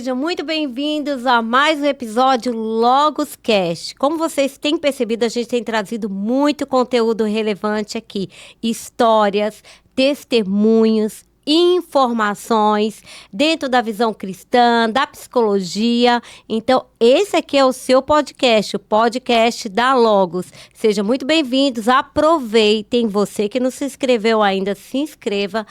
Sejam muito bem-vindos a mais um episódio Logos Cast. Como vocês têm percebido, a gente tem trazido muito conteúdo relevante aqui. Histórias, testemunhos, informações dentro da visão cristã, da psicologia. Então, esse aqui é o seu podcast, o podcast da Logos. Sejam muito bem-vindos, aproveitem. Você que não se inscreveu ainda, se inscreva,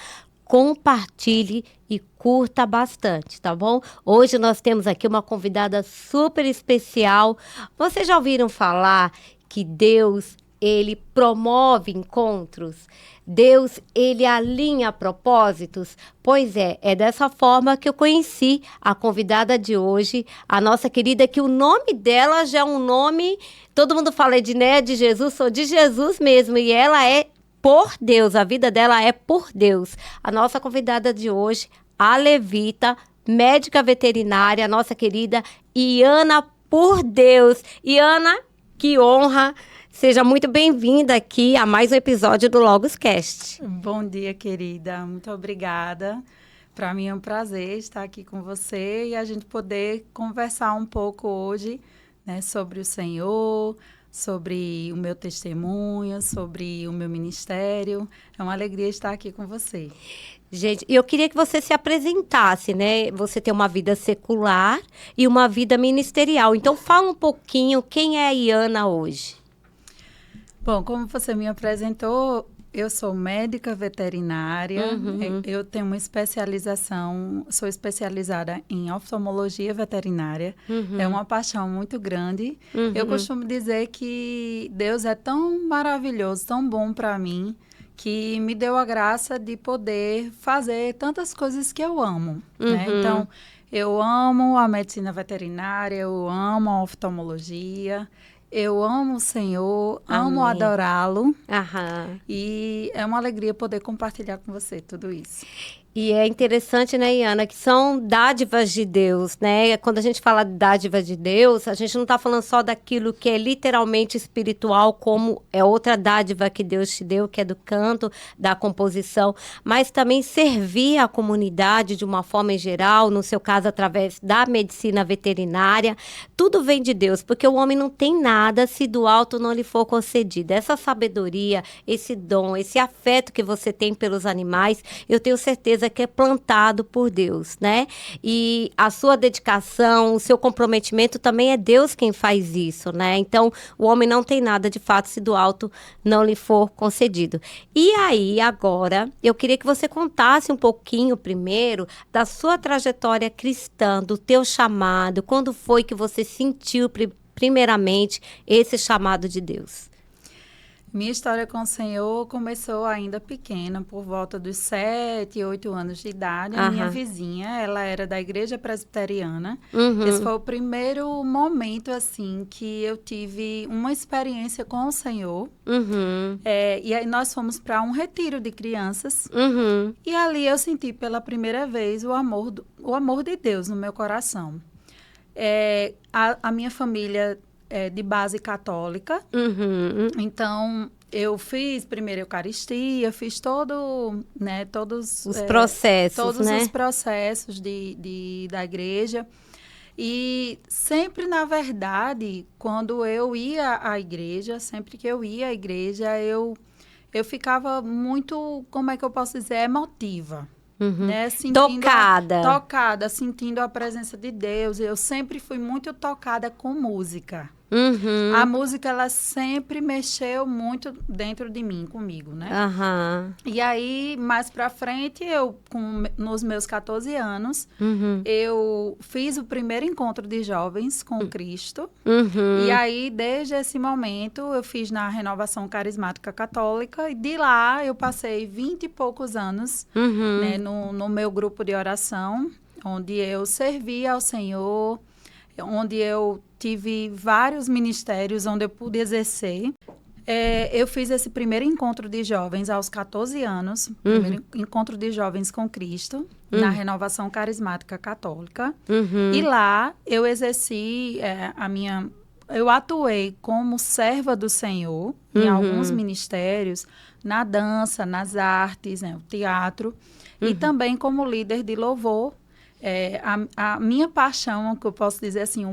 compartilhe e curta bastante, tá bom? Hoje nós temos aqui uma convidada super especial. Vocês já ouviram falar que Deus, ele promove encontros? Deus, ele alinha propósitos? Pois é dessa forma que eu conheci a convidada de hoje, a nossa querida, que o nome dela já é um nome, todo mundo fala de Jesus, sou de Jesus mesmo, e ela é por Deus, a vida dela é por Deus. A nossa convidada de hoje, a Levita, médica veterinária, a nossa querida Iana por Deus. Iana, que honra! Seja muito bem-vinda aqui a mais um episódio do Logos Cast. Bom dia, querida. Muito obrigada. Para mim é um prazer estar aqui com você e a gente poder conversar um pouco hoje, né, sobre o Senhor, sobre o meu testemunho, sobre o meu ministério. É uma alegria estar aqui com você. Gente, eu queria que você se apresentasse, né? Você tem uma vida secular e uma vida ministerial. Então, fala um pouquinho quem é a Iana hoje. Bom, como você me apresentou, eu sou médica veterinária, eu tenho uma especialização, sou especializada em oftalmologia veterinária, é uma paixão muito grande. Eu costumo dizer que Deus é tão maravilhoso, tão bom para mim, que me deu a graça de poder fazer tantas coisas que eu amo, né? Então, eu amo a medicina veterinária, eu amo a oftalmologia, eu amo o Senhor, amo adorá-lo. E é uma alegria poder compartilhar com você tudo isso. E é interessante, né, Iana, que são dádivas de Deus, né? Quando a gente fala de dádiva de Deus, a gente não está falando só daquilo que é literalmente espiritual, como é outra dádiva que Deus te deu, que é do canto, da composição, mas também servir a comunidade de uma forma em geral, no seu caso, através da medicina veterinária. Tudo vem de Deus, porque o homem não tem nada se do alto não lhe for concedido. Essa sabedoria, esse dom, esse afeto que você tem pelos animais, eu tenho certeza que é plantado por Deus, né? E a sua dedicação, o seu comprometimento também é Deus quem faz isso, né? Então, o homem não tem nada de fato se do alto não lhe for concedido. E aí, agora, eu queria que você contasse um pouquinho primeiro da sua trajetória cristã, do teu chamado, quando foi que você sentiu primeiramente esse chamado de Deus? Minha história com o Senhor começou ainda pequena, por volta dos 7, 8 anos de idade. A minha vizinha, ela era da igreja presbiteriana. Esse foi o primeiro momento, assim, que eu tive uma experiência com o Senhor. E aí nós fomos para um retiro de crianças. E ali eu senti pela primeira vez o amor de Deus no meu coração. A minha família de base católica. Então, eu fiz primeiro a Eucaristia, fiz todos os processos, todos né? os processos da igreja. E sempre, na verdade, quando eu ia à igreja, sempre que eu ia à igreja, eu ficava muito, como é que eu posso dizer, emotiva. Né? Tocada, sentindo a presença de Deus. Eu sempre fui muito tocada com música. A música, ela sempre mexeu muito dentro de mim, comigo, né? E aí, mais pra frente, nos meus 14 anos, eu fiz o primeiro encontro de jovens com Cristo. E aí, desde esse momento, eu fiz na Renovação Carismática Católica. E de lá, eu passei 20 e poucos anos, né, no meu grupo de oração, onde eu servia ao Senhor, onde eu tive vários ministérios onde eu pude exercer. Eu fiz esse primeiro encontro de jovens aos 14 anos, primeiro encontro de jovens com Cristo, na Renovação Carismática Católica. E lá eu exerci eu atuei como serva do Senhor em alguns ministérios, na dança, nas artes, né, o teatro, e também como líder de louvor A minha paixão, que eu posso dizer assim,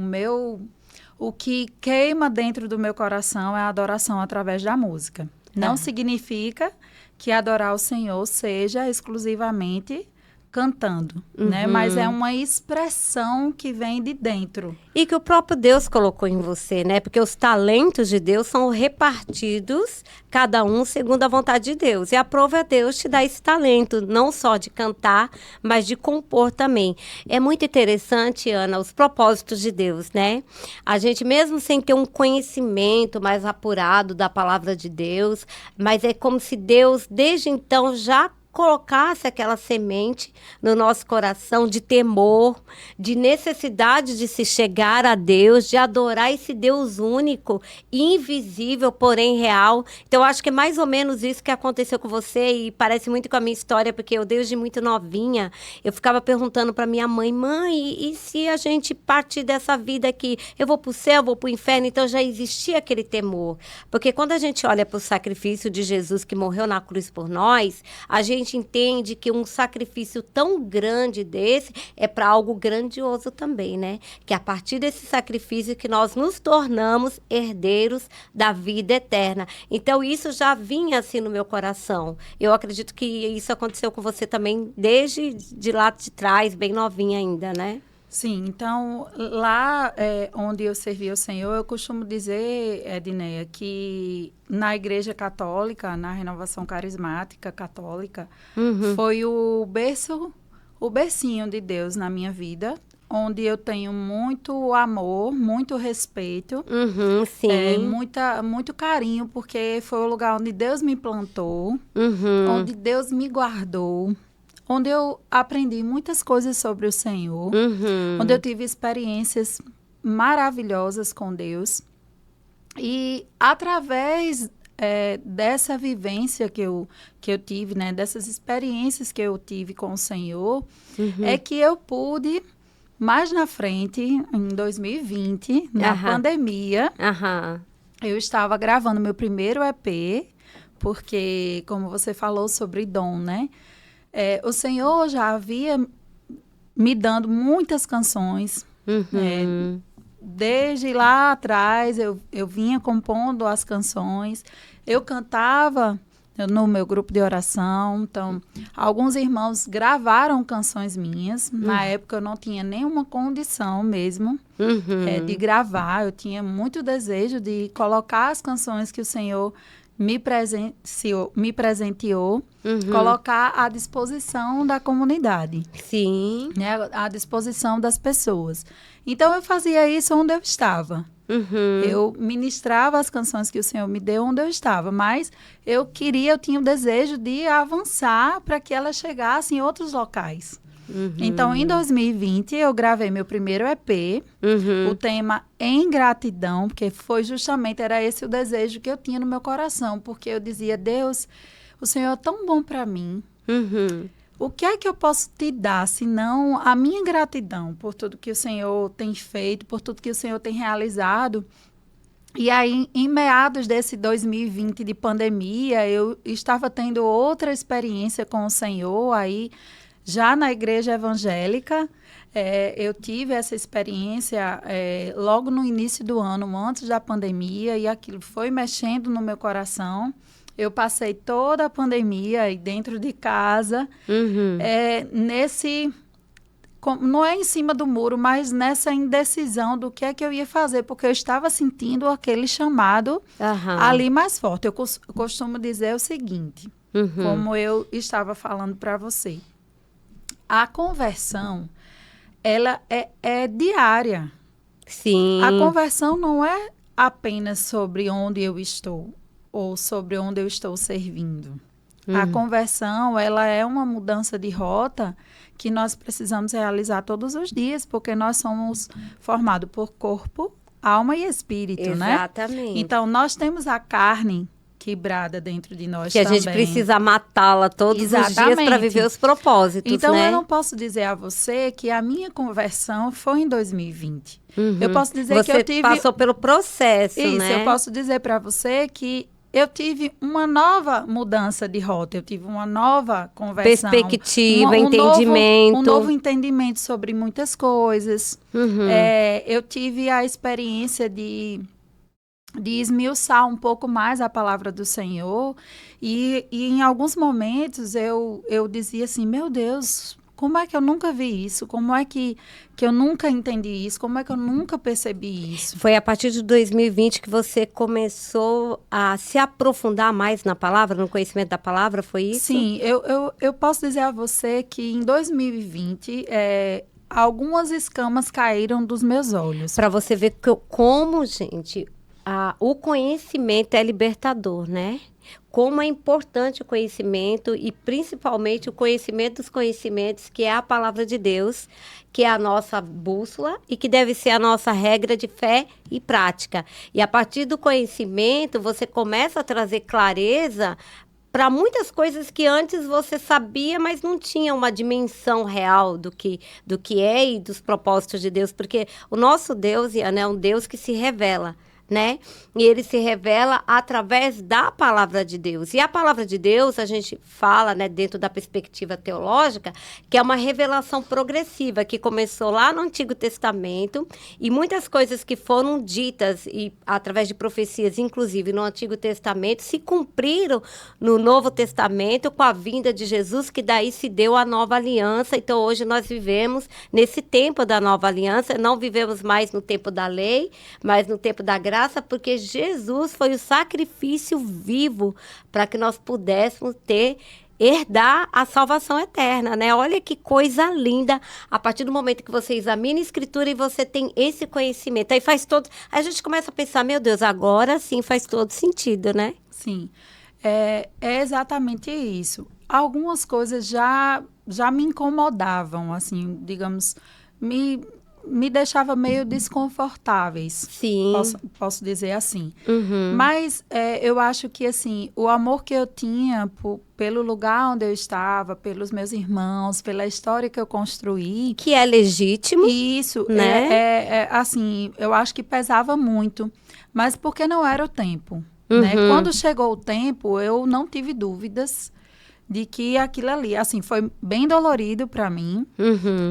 o que queima dentro do meu coração é a adoração através da música. Não significa que adorar o Senhor seja exclusivamente cantando, né? Mas é uma expressão que vem de dentro. E que o próprio Deus colocou em você, né? Porque os talentos de Deus são repartidos, cada um segundo a vontade de Deus. E a prova é Deus te dar esse talento, não só de cantar, mas de compor também. É muito interessante, Ana, os propósitos de Deus, né? A gente, mesmo sem ter um conhecimento mais apurado da palavra de Deus, mas é como se Deus, desde então, já colocasse aquela semente no nosso coração de temor, de necessidade de se chegar a Deus, de adorar esse Deus único, invisível, porém real. Então, eu acho que é mais ou menos isso que aconteceu com você e parece muito com a minha história, porque eu, desde muito novinha, eu ficava perguntando para minha mãe, e se a gente partir dessa vida aqui, eu vou para o céu, eu vou para o inferno? Então, já existia aquele temor. Porque quando a gente olha para o sacrifício de Jesus que morreu na cruz por nós, a gente entende que um sacrifício tão grande desse é para algo grandioso também, né? Que a partir desse sacrifício que nós nos tornamos herdeiros da vida eterna. Então, isso já vinha assim no meu coração. Eu acredito que isso aconteceu com você também desde de lá de trás, bem novinha ainda, né? Sim, então, lá onde eu servi ao Senhor, eu costumo dizer, Edneia, que na Igreja Católica, na Renovação Carismática Católica, foi o bercinho de Deus na minha vida, onde eu tenho muito amor, muito respeito, sim. muito carinho, porque foi o lugar onde Deus me plantou, onde Deus me guardou, onde eu aprendi muitas coisas sobre o Senhor, onde eu tive experiências maravilhosas com Deus. E através dessa vivência que eu tive, né, dessas experiências que eu tive com o Senhor, é que eu pude, mais na frente, em 2020, na pandemia, eu estava gravando meu primeiro EP, porque, como você falou sobre dom, né? O Senhor já havia me dando muitas canções. Desde lá atrás, eu vinha compondo as canções. Eu cantava no meu grupo de oração. Então, alguns irmãos gravaram canções minhas. Na época, eu não tinha nenhuma condição mesmo de gravar. Eu tinha muito desejo de colocar as canções que o Senhor me presenteou, colocar à disposição da comunidade. Sim. Né, à disposição das pessoas. Então, eu fazia isso onde eu estava. Eu ministrava as canções que o Senhor me deu onde eu estava, mas eu tinha o desejo de avançar para que elas chegassem em outros locais. Então, em 2020, eu gravei meu primeiro EP, o tema Em Gratidão, porque era esse o desejo que eu tinha no meu coração, porque eu dizia, Deus, o Senhor é tão bom para mim, o que é que eu posso te dar, senão a minha gratidão por tudo que o Senhor tem feito, por tudo que o Senhor tem realizado. E aí, em meados desse 2020 de pandemia, eu estava tendo outra experiência com o Senhor, aí já na igreja evangélica, eu tive essa experiência logo no início do ano, antes da pandemia, e aquilo foi mexendo no meu coração. Eu passei toda a pandemia aí dentro de casa, não é em cima do muro, mas nessa indecisão do que é que eu ia fazer, porque eu estava sentindo aquele chamado ali mais forte. Eu costumo dizer o seguinte, como eu estava falando para você. A conversão, ela é diária. Sim. A conversão não é apenas sobre onde eu estou ou sobre onde eu estou servindo. A conversão, ela é uma mudança de rota que nós precisamos realizar todos os dias, porque nós somos formados por corpo, alma e espírito, né? Exatamente. Então, nós temos a carne quebrada dentro de nós que também. A gente precisa matá-la todos os dias para viver os propósitos, então, né? Eu não posso dizer a você que a minha conversão foi em 2020. Eu posso dizer que eu tive... Você passou pelo processo, Isso, né? eu posso dizer para você que eu tive uma nova mudança de rota, eu tive uma nova conversão. Perspectiva, entendimento. Um novo entendimento sobre muitas coisas. Eu tive a experiência de esmiuçar um pouco mais a palavra do Senhor. E em alguns momentos eu dizia assim, meu Deus, como é que eu nunca vi isso? Como é que eu nunca entendi isso? Como é que eu nunca percebi isso? Foi a partir de 2020 que você começou a se aprofundar mais na palavra, no conhecimento da palavra, foi isso? Sim, eu posso dizer a você que em 2020, algumas escamas caíram dos meus olhos. Para você ver como, gente, o conhecimento é libertador, né? Como é importante o conhecimento e principalmente o conhecimento dos conhecimentos, que é a palavra de Deus, que é a nossa bússola e que deve ser a nossa regra de fé e prática. E a partir do conhecimento, você começa a trazer clareza para muitas coisas que antes você sabia, mas não tinha uma dimensão real do que é e dos propósitos de Deus. Porque o nosso Deus, Iana, é um Deus que se revela, né? E ele se revela através da palavra de Deus. E a palavra de Deus, a gente fala, né, dentro da perspectiva teológica, que é uma revelação progressiva, que começou lá no Antigo Testamento, e muitas coisas que foram ditas, e através de profecias, inclusive no Antigo Testamento, se cumpriram no Novo Testamento com a vinda de Jesus, que daí se deu a nova aliança. Então, hoje nós vivemos nesse tempo da nova aliança, não vivemos mais no tempo da lei, mas no tempo da graça, porque Jesus foi o sacrifício vivo para que nós pudéssemos herdar a salvação eterna, né? Olha que coisa linda, a partir do momento que você examina a Escritura e você tem esse conhecimento, aí a gente começa a pensar, meu Deus, agora sim faz todo sentido, né? Sim, é exatamente isso. Algumas coisas já me incomodavam, assim, digamos, me deixava meio desconfortáveis. Sim. Posso dizer assim. Mas eu acho que, assim, o amor que eu tinha pelo lugar onde eu estava, pelos meus irmãos, pela história que eu construí... Que é legítimo. Isso, né? Assim, eu acho que pesava muito. Mas porque não era o tempo, né? Quando chegou o tempo, eu não tive dúvidas de que aquilo ali, assim, foi bem dolorido para mim,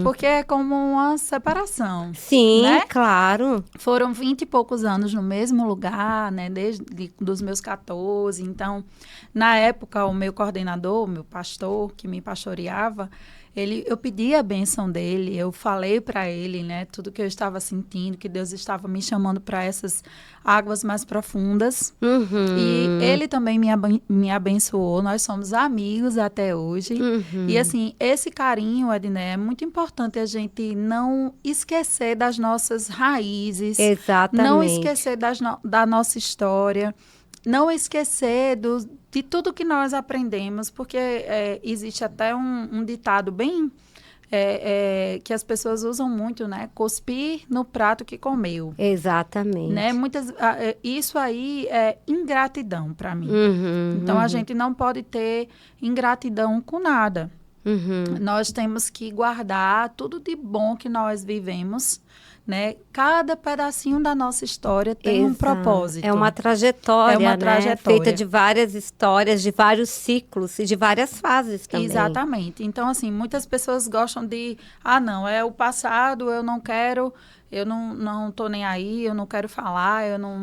porque é como uma separação. Sim, né? Claro. Foram 20 e poucos anos no mesmo lugar, né? Desde dos meus 14. Então, na época, o meu coordenador, o meu pastor, que me pastoreava, eu pedi a bênção dele, eu falei para ele, né, tudo que eu estava sentindo, que Deus estava me chamando para essas águas mais profundas. E ele também me abençoou, nós somos amigos até hoje. E assim, esse carinho, Edné, é muito importante a gente não esquecer das nossas raízes. Exatamente. Não esquecer da nossa história. Não esquecer de tudo que nós aprendemos, porque existe até um ditado bem que as pessoas usam muito, né? Cuspir no prato que comeu. Exatamente. Né? Isso aí é ingratidão para mim. Então, a gente não pode ter ingratidão com nada. Nós temos que guardar tudo de bom que nós vivemos, né? Cada pedacinho da nossa história tem um propósito. É uma trajetória, é uma trajetória, feita de várias histórias, de vários ciclos e de várias fases também. Exatamente. Então, assim, muitas pessoas gostam de... não, é o passado, eu não quero... Eu não tô nem aí, eu não quero falar, eu não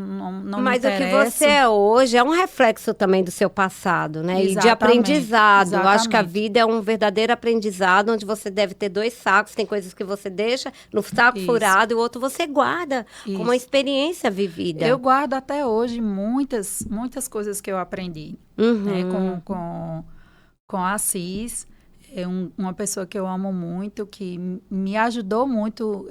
Mas me o que você é hoje é um reflexo também do seu passado, né? Exatamente, e de aprendizado. Exatamente. Eu acho que a vida é um verdadeiro aprendizado, onde você deve ter 2 sacos. Tem coisas que você deixa no saco furado e o outro você guarda como uma experiência vivida. Eu guardo até hoje muitas coisas que eu aprendi, né? Com a Assis. É uma pessoa que eu amo muito, que me ajudou muito...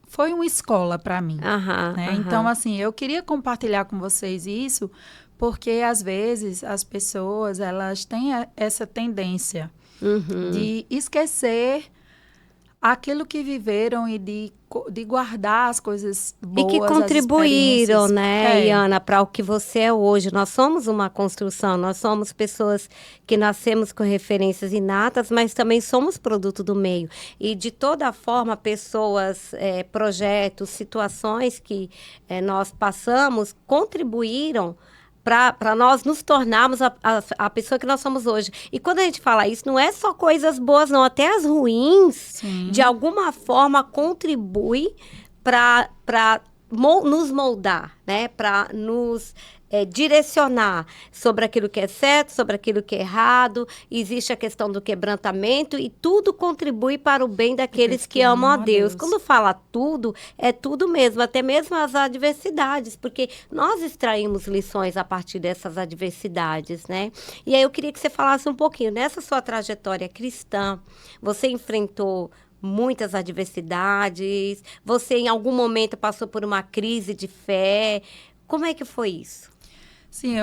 foi uma escola para mim. Né? Então, assim, eu queria compartilhar com vocês isso, porque, às vezes, as pessoas, elas têm essa tendência de esquecer aquilo que viveram e de guardar as coisas boas, e que contribuíram, né, Iana, para o que você é hoje. Nós somos uma construção, nós somos pessoas que nascemos com referências inatas, mas também somos produto do meio. E, de toda forma, pessoas, projetos, situações que nós passamos contribuíram para nós nos tornarmos a pessoa que nós somos hoje. E quando a gente fala isso, não é só coisas boas, não. Até as ruins, Sim. de alguma forma, contribui para nos moldar, né? Para nos direcionar sobre aquilo que é certo, sobre aquilo que é errado. Existe a questão do quebrantamento e tudo contribui para o bem daqueles que amam a Deus. Quando fala tudo, é tudo mesmo, até mesmo as adversidades, porque nós extraímos lições a partir dessas adversidades, né? E aí eu queria que você falasse um pouquinho, nessa sua trajetória cristã, você enfrentou muitas adversidades, você em algum momento passou por uma crise de fé. Como é que foi isso? Sim,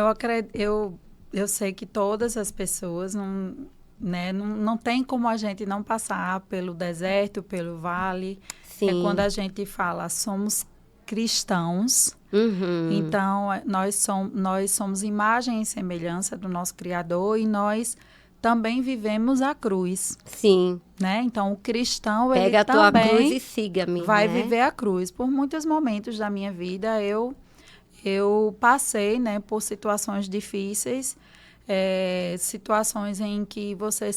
eu sei que todas as pessoas não tem como a gente não passar pelo deserto, pelo vale. Sim. É quando a gente fala, somos cristãos. Então, nós somos imagem e semelhança do nosso Criador e nós também vivemos a cruz. Sim. Né? Então, o cristão, Pega ele a tua também cruz e siga-me, vai né? viver a cruz. Por muitos momentos da minha vida, eu passei, né, por situações difíceis, situações em que você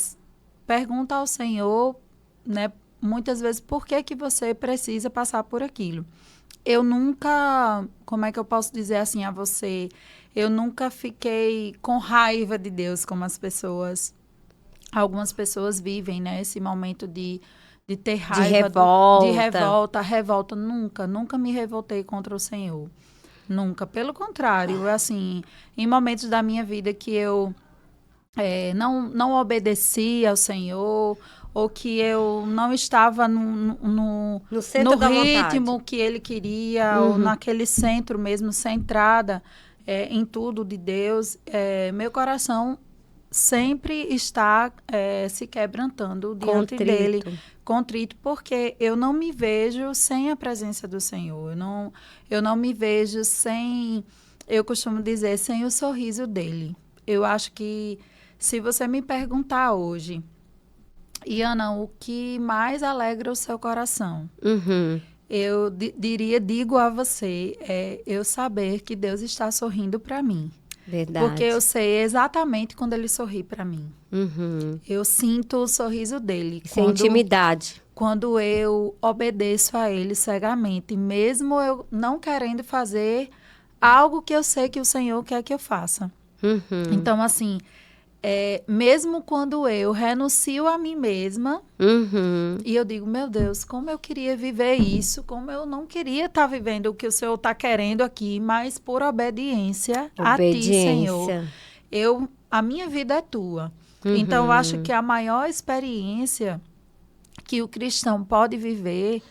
pergunta ao Senhor, né, muitas vezes, por que você precisa passar por aquilo. Eu nunca, como é que eu posso dizer assim a você, eu nunca fiquei com raiva de Deus, como algumas pessoas vivem, né, esse momento de ter raiva, de revolta. Nunca me revoltei contra o Senhor. Nunca. Pelo contrário, assim, em momentos da minha vida que eu não obedeci ao Senhor, ou que eu não estava no centro da ritmo vontade que Ele queria, ou naquele centro mesmo, centrada em tudo de Deus, meu coração sempre está se quebrantando diante dele, contrito, porque eu não me vejo sem a presença do Senhor. Eu não me vejo sem, eu costumo dizer, sem o sorriso dele. Eu acho que se você me perguntar hoje, Iana, o que mais alegra o seu coração? Eu digo a você, eu saber que Deus está sorrindo para mim. Verdade. Porque eu sei exatamente quando ele sorri para mim. Eu sinto o sorriso dele. Sem intimidade. Quando eu obedeço a ele cegamente, mesmo eu não querendo fazer algo que eu sei que o Senhor quer que eu faça. Então, assim, mesmo quando eu renuncio a mim mesma, e eu digo, meu Deus, como eu queria viver isso, como eu não queria estar vivendo o que o Senhor está querendo aqui, mas por obediência a Ti, Senhor. A minha vida é Tua. Então, eu acho que a maior experiência que o cristão pode viver,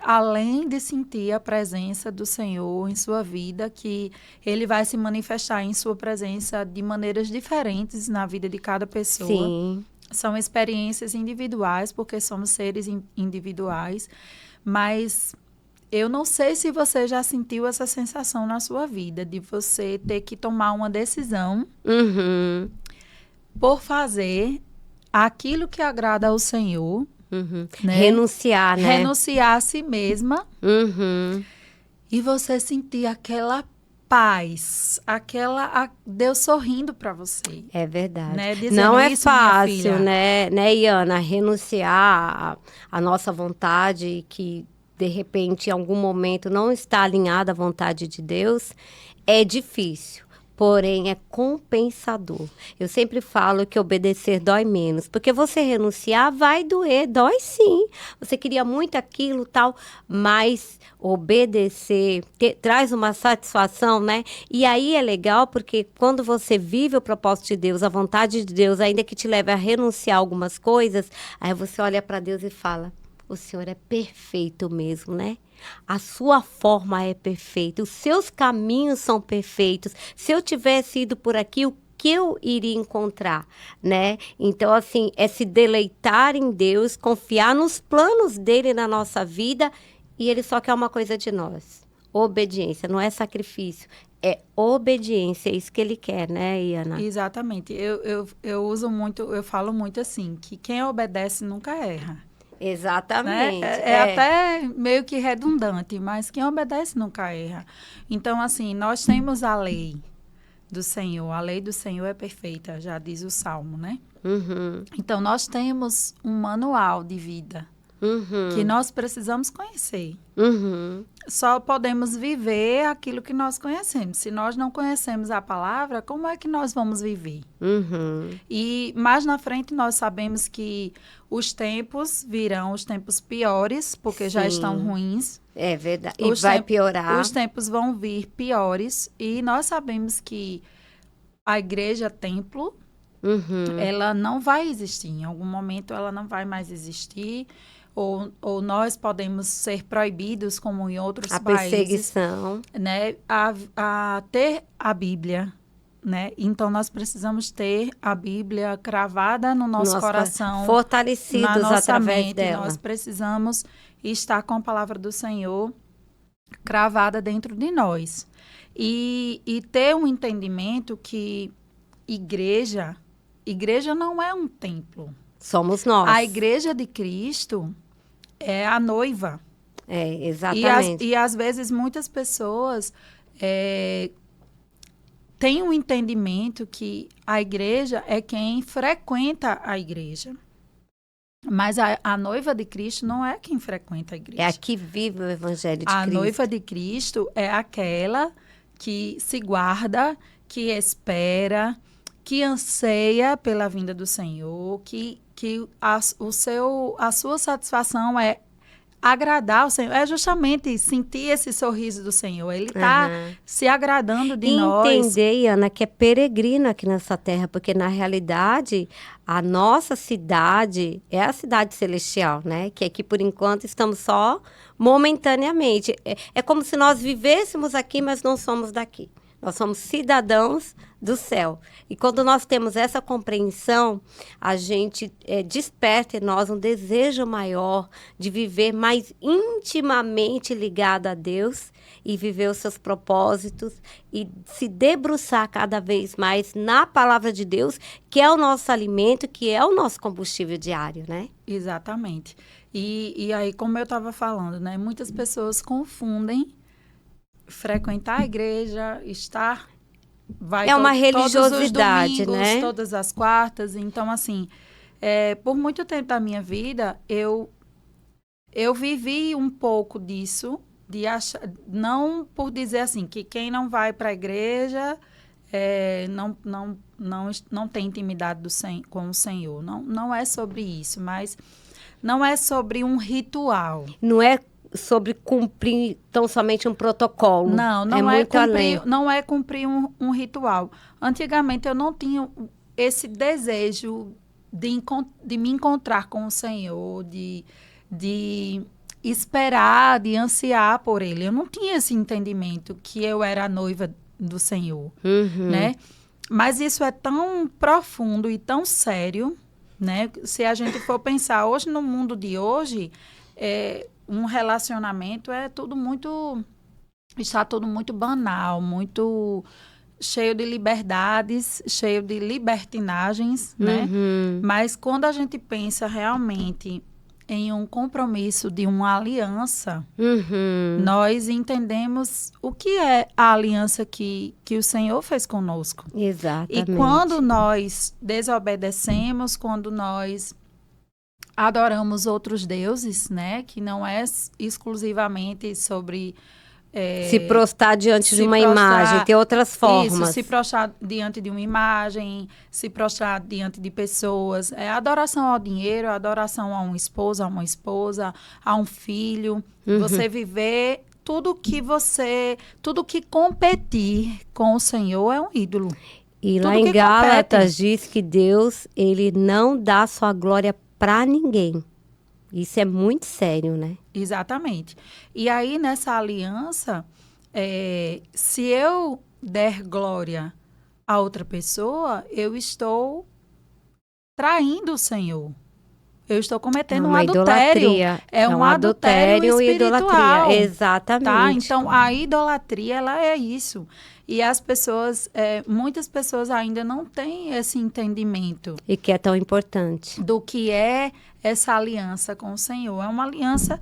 além de sentir a presença do Senhor em sua vida, que Ele vai se manifestar em sua presença de maneiras diferentes na vida de cada pessoa. Sim. São experiências individuais, porque somos seres individuais, mas eu não sei se você já sentiu essa sensação na sua vida, de você ter que tomar uma decisão por fazer aquilo que agrada ao Senhor, né? Renunciar, né? Renunciar a si mesma e você sentir aquela paz, Deus sorrindo para você. É verdade. Né? Dizendo, não é isso, fácil, né, Iana, renunciar a nossa vontade, que de repente em algum momento não está alinhada à vontade de Deus, é difícil. Porém, é compensador. Eu sempre falo que obedecer dói menos. Porque você renunciar vai doer, dói sim. Você queria muito aquilo, tal, mas obedecer traz uma satisfação, né? E aí é legal porque quando você vive o propósito de Deus, a vontade de Deus, ainda que te leve a renunciar a algumas coisas, aí você olha para Deus e fala, o Senhor é perfeito mesmo, né? A sua forma é perfeita, os seus caminhos são perfeitos. Se eu tivesse ido por aqui, o que eu iria encontrar, né? Então, assim, é se deleitar em Deus, confiar nos planos dele na nossa vida, e ele só quer uma coisa de nós, obediência, não é sacrifício, é obediência, é isso que ele quer, né, Iana? Exatamente, eu falo muito assim, que quem obedece nunca erra. Exatamente. Né? É até meio que redundante, mas quem obedece nunca erra. Então, assim, nós temos a lei do Senhor. A lei do Senhor é perfeita, já diz o Salmo, né? Uhum, Então, nós temos um manual de vida que nós precisamos conhecer. uhum. Só podemos viver aquilo que nós conhecemos. Se nós não conhecemos a palavra, como é que nós vamos viver? Uhum. E mais na frente nós sabemos que os tempos virão, os tempos piores, porque já estão Sim. ruins. É verdade. E vai piorar. Os tempos vão vir piores. E nós sabemos que a igreja templo, ela não vai existir. Em algum momento ela não vai mais existir. Ou nós podemos ser proibidos, como em outros A países, perseguição. né, a ter a Bíblia, né? Então nós precisamos ter a Bíblia cravada no nosso coração, fortalecidos na nossa através mente. dela. Nós precisamos estar com a palavra do Senhor cravada dentro de nós e ter um entendimento que igreja não é um templo. Somos nós. A igreja de Cristo é a noiva. É, exatamente. E às vezes muitas pessoas têm um entendimento que a igreja é quem frequenta a igreja. Mas a noiva de Cristo não é quem frequenta a igreja. É a que vive o evangelho de A Cristo. noiva de Cristo é aquela que se guarda, que espera, que anseia pela vinda do Senhor, que a sua satisfação é agradar o Senhor, é justamente sentir esse sorriso do Senhor. Ele está se agradando de nós. Entender, Ana, que é peregrino aqui nessa terra, porque na realidade a nossa cidade é a cidade celestial, né? Que aqui por enquanto estamos só momentaneamente. É como se nós vivêssemos aqui, mas não somos daqui. Nós somos cidadãos do céu. E quando nós temos essa compreensão, a gente desperta em nós um desejo maior de viver mais intimamente ligado a Deus e viver os seus propósitos e se debruçar cada vez mais na palavra de Deus, que é o nosso alimento, que é o nosso combustível diário, né? Exatamente. E aí, como eu estava falando, né? Muitas pessoas confundem frequentar a igreja, vai uma todos religiosidade, os domingos, né? todas as quartas. Então, assim, por muito tempo da minha vida, eu vivi um pouco disso, de achar, não por dizer assim, que quem não vai para a igreja não tem intimidade com o Senhor. Não é sobre isso, mas não é sobre um ritual. Não é sobre cumprir tão somente um protocolo. Não é cumprir um ritual. Antigamente eu não tinha esse desejo de me encontrar com o Senhor, de esperar, de ansiar por Ele. Eu não tinha esse entendimento que eu era a noiva do Senhor, né? Mas isso é tão profundo e tão sério, né? Se a gente for pensar hoje, no mundo de hoje, um relacionamento está tudo muito banal, muito cheio de liberdades, cheio de libertinagens, né? Mas quando a gente pensa realmente em um compromisso de uma aliança, nós entendemos o que é a aliança que o Senhor fez conosco. Exatamente. E quando nós desobedecemos, quando nós adoramos outros deuses, né? Que não é exclusivamente sobre se prostrar diante de uma imagem, tem outras formas. Isso, se prostrar diante de uma imagem, se prostrar diante de pessoas. É adoração ao dinheiro, adoração a um esposo, a uma esposa, a um filho. Você viver tudo que competir com o Senhor é um ídolo. E lá em Gálatas diz que Deus, ele não dá sua glória para ninguém. Isso é muito sério, né? Exatamente. E aí, nessa aliança, se eu der glória a outra pessoa, eu estou traindo o Senhor. Eu estou cometendo um adultério. É um adultério e idolatria. Exatamente. Tá? Então, a idolatria, ela é isso. E as pessoas, muitas pessoas ainda não têm esse entendimento. E que é tão importante. Do que é essa aliança com o Senhor. É uma aliança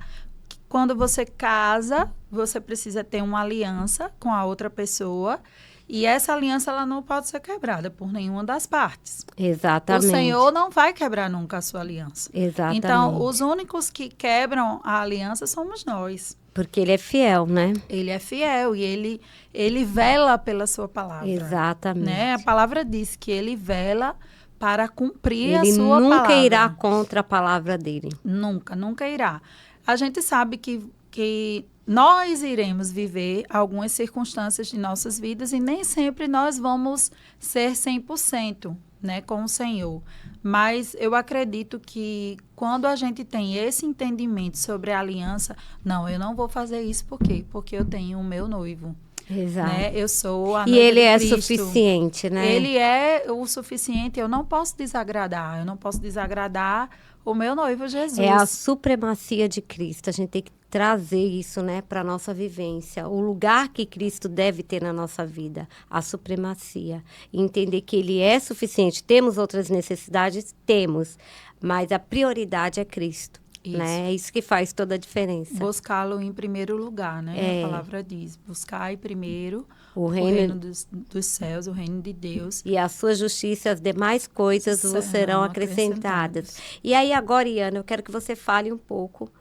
que, quando você casa, você precisa ter uma aliança com a outra pessoa. E essa aliança, ela não pode ser quebrada por nenhuma das partes. Exatamente. O Senhor não vai quebrar nunca a sua aliança. Exatamente. Então, os únicos que quebram a aliança somos nós. Porque ele é fiel, né? Ele é fiel e ele vela pela sua palavra. Exatamente. Né? A palavra diz que ele vela para cumprir a Ele sua nunca palavra. irá contra a palavra dele. Nunca, nunca irá. A gente sabe que nós iremos viver algumas circunstâncias de nossas vidas e nem sempre nós vamos ser 100%, né, com o Senhor. Mas eu acredito que quando a gente tem esse entendimento sobre a aliança, não, eu não vou fazer isso, por quê? Porque eu tenho o meu noivo. Exato. Né? Eu sou a E noiva ele de é Cristo. suficiente, né? Ele é o suficiente, eu não posso desagradar. Eu não posso desagradar o meu noivo Jesus. É a supremacia de Cristo. A gente tem que trazer isso, né, para a nossa vivência. O lugar que Cristo deve ter na nossa vida. A supremacia. E entender que ele é suficiente. Temos outras necessidades? Temos. Mas a prioridade é Cristo. Isso. Né? É isso que faz toda a diferença. Buscá-lo em primeiro lugar, né? A palavra diz. Buscai primeiro o reino dos céus, o reino de Deus. E a sua justiça e as demais coisas vos serão acrescentadas. E aí agora, Iana, eu quero que você fale um pouco,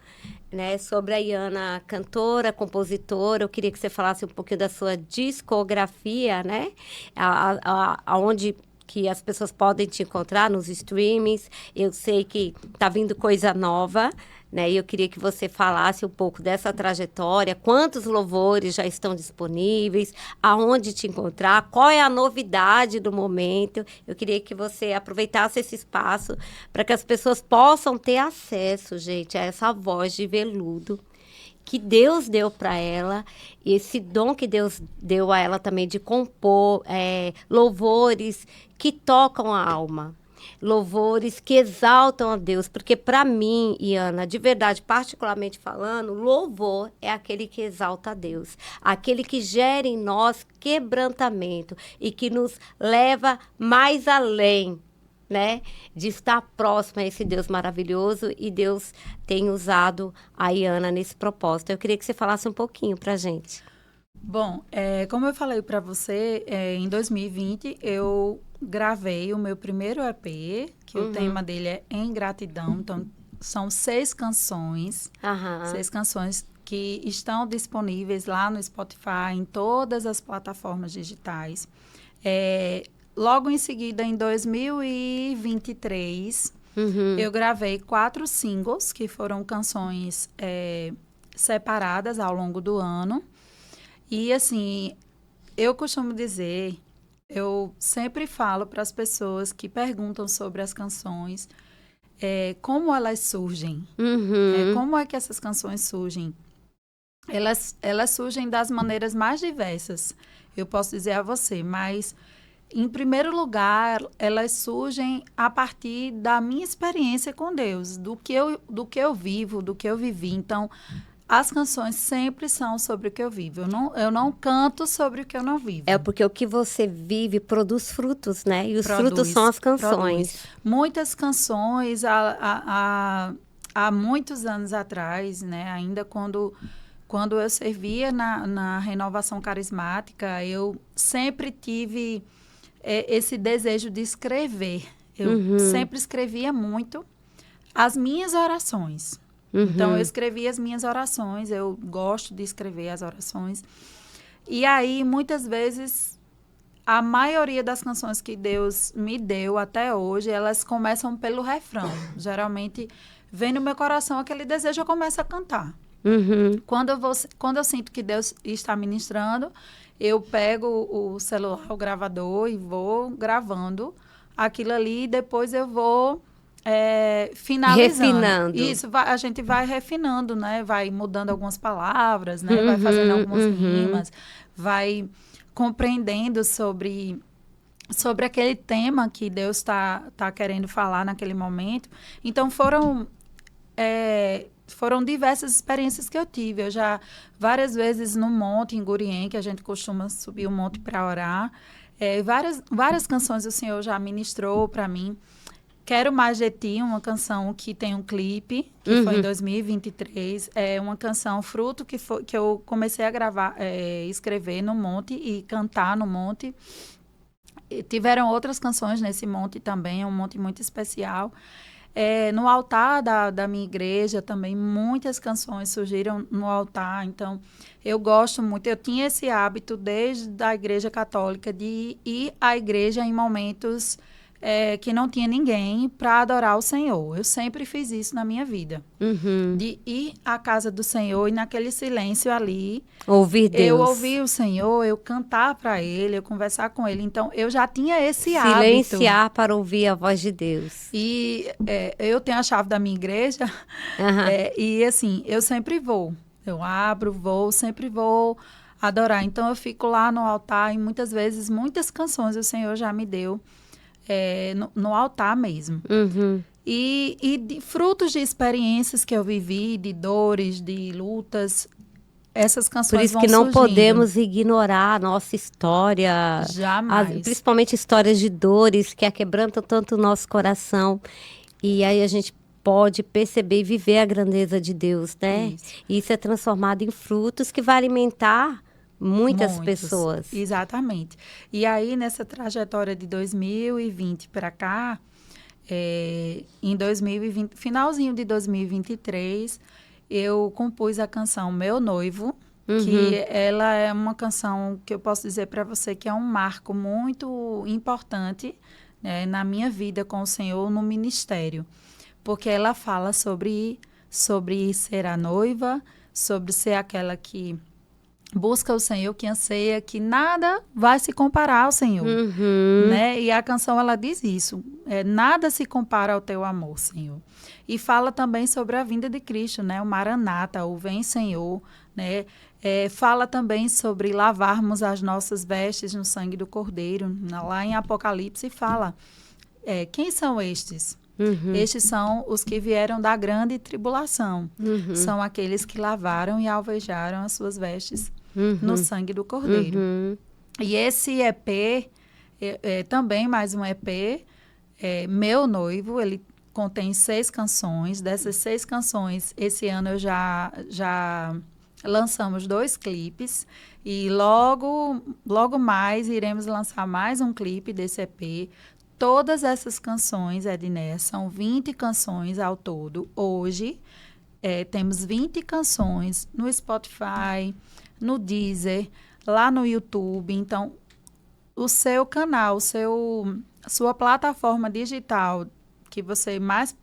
né, sobre a Iana, cantora, compositora. Eu queria que você falasse um pouquinho da sua discografia, né? Aonde que as pessoas podem te encontrar nos streamings. Eu sei que tá vindo coisa nova, né? E eu queria que você falasse um pouco dessa trajetória, quantos louvores já estão disponíveis, aonde te encontrar, qual é a novidade do momento. Eu queria que você aproveitasse esse espaço para que as pessoas possam ter acesso, gente, a essa voz de veludo que Deus deu para ela, e esse dom que Deus deu a ela também de compor louvores que tocam a alma, louvores que exaltam a Deus, porque para mim, Iana, de verdade, particularmente falando, louvor é aquele que exalta a Deus, aquele que gera em nós quebrantamento e que nos leva mais além, né, de estar próximo a esse Deus maravilhoso, e Deus tem usado a Iana nesse propósito. Eu queria que você falasse um pouquinho pra gente. Bom, como eu falei para você, em 2020 eu gravei o meu primeiro EP, que o tema dele é Em Gratidão. Então, são 6 canções, 6 canções que estão disponíveis lá no Spotify, em todas as plataformas digitais. Logo em seguida, em 2023, eu gravei 4 singles, que foram canções separadas ao longo do ano. E, assim, eu costumo dizer, eu sempre falo para as pessoas que perguntam sobre as canções, como elas surgem. Como é que essas canções surgem? Elas surgem das maneiras mais diversas, eu posso dizer a você, mas... Em primeiro lugar, elas surgem a partir da minha experiência com Deus, do que eu vivo, do que eu vivi. Então, as canções sempre são sobre o que eu vivo. Eu não canto sobre o que eu não vivo. É porque o que você vive produz frutos, né? E os frutos são as canções. Muitas canções, há muitos anos atrás, né? Ainda quando eu servia na Renovação Carismática, eu sempre tive... esse desejo de escrever. Eu sempre escrevia muito as minhas orações. Então, eu escrevia as minhas orações, eu gosto de escrever as orações. E aí, muitas vezes, a maioria das canções que Deus me deu até hoje, elas começam pelo refrão. Geralmente, vem no meu coração aquele desejo, eu começo a cantar. Quando eu sinto que Deus está ministrando, eu pego o celular, o gravador, e vou gravando aquilo ali, e depois eu vou finalizando. Refinando. Isso, a gente vai refinando, né? Vai mudando algumas palavras, né? Vai fazendo algumas rimas, vai compreendendo sobre aquele tema que Deus tá querendo falar naquele momento. Então, foram diversas experiências que eu tive. Eu já, várias vezes no monte, em Gurien, que a gente costuma subir o monte para orar, várias canções o Senhor já ministrou para mim. Quero Mais de Ti, uma canção que tem um clipe, que foi em 2023. É uma canção fruto que eu comecei a gravar, escrever no Monte e cantar no Monte. E tiveram outras canções nesse Monte também, um Monte muito especial. No altar da minha igreja também, muitas canções surgiram no altar. Então, eu gosto muito. Eu tinha esse hábito desde a igreja católica de ir à igreja em momentos que não tinha ninguém para adorar o Senhor. Eu sempre fiz isso na minha vida. De ir à casa do Senhor e naquele silêncio ali, ouvir Deus. Eu ouvir o Senhor, eu cantar para Ele, eu conversar com Ele. Então, eu já tinha esse hábito. Silenciar para ouvir a voz de Deus. E eu tenho a chave da minha igreja e, assim, eu sempre vou. Eu abro, sempre vou adorar. Então, eu fico lá no altar e muitas vezes, muitas canções o Senhor já me deu no altar mesmo. E de frutos de experiências que eu vivi, de dores, de lutas, essas canções vão surgindo. Por isso que não podemos ignorar a nossa história. Jamais. Principalmente histórias de dores que aquebrantam tanto o nosso coração. E aí a gente pode perceber e viver a grandeza de Deus, né? Isso é transformado em frutos que vai alimentar muitas pessoas. Exatamente. E aí, nessa trajetória de 2020 para cá, em 2020, finalzinho de 2023, eu compus a canção Meu Noivo, que ela é uma canção que eu posso dizer para você que é um marco muito importante, né, na minha vida com o Senhor no ministério. Porque ela fala sobre ser a noiva, sobre ser aquela que busca o Senhor, que anseia, que nada vai se comparar ao Senhor. Né? E a canção, ela diz isso. Nada se compara ao teu amor, Senhor. E fala também sobre a vinda de Cristo, né? O Maranata, o Vem Senhor. Né? Fala também sobre lavarmos as nossas vestes no sangue do Cordeiro. Lá em Apocalipse fala, quem são estes? Estes são os que vieram da grande tribulação. São aqueles que lavaram e alvejaram as suas vestes no sangue do Cordeiro. E esse EP, também mais um EP, Meu Noivo, ele contém 6 canções. Dessas 6 canções, esse ano eu já lançamos 2 clipes. E logo mais iremos lançar mais um clipe desse EP. Todas essas canções, Edné, são 20 canções ao todo. Hoje, temos 20 canções no Spotify, no Deezer, lá no YouTube. Então, o seu canal, sua plataforma digital que você mais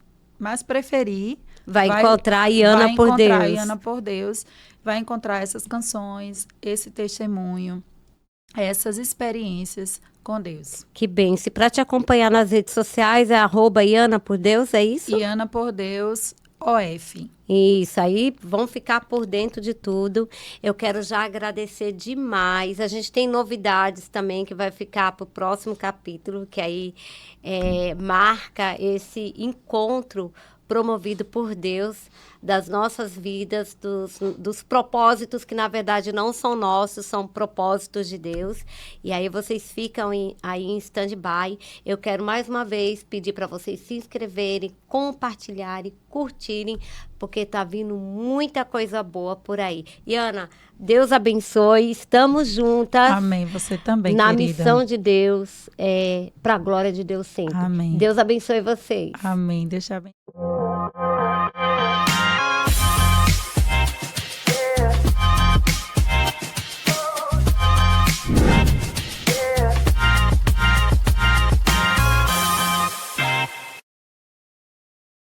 preferir... Vai encontrar Iana por Deus. Vai encontrar Iana por Deus. Vai encontrar essas canções, esse testemunho, essas experiências com Deus. Que bênção. Para te acompanhar nas redes sociais é @Iana por Deus, é isso? Iana por Deus, OF. Isso, aí vão ficar por dentro de tudo. Eu quero já agradecer demais. A gente tem novidades também que vai ficar para o próximo capítulo, que aí marca esse encontro promovido por Deus, das nossas vidas, dos propósitos que, na verdade, não são nossos, são propósitos de Deus. E aí vocês ficam aí em stand-by. Eu quero, mais uma vez, pedir para vocês se inscreverem, compartilharem, curtirem, porque tá vindo muita coisa boa por aí. Iana, Deus abençoe, estamos juntas. Amém, você também, na querida. Missão de Deus, para a glória de Deus sempre. Amém. Deus abençoe vocês. Amém, deixa bem.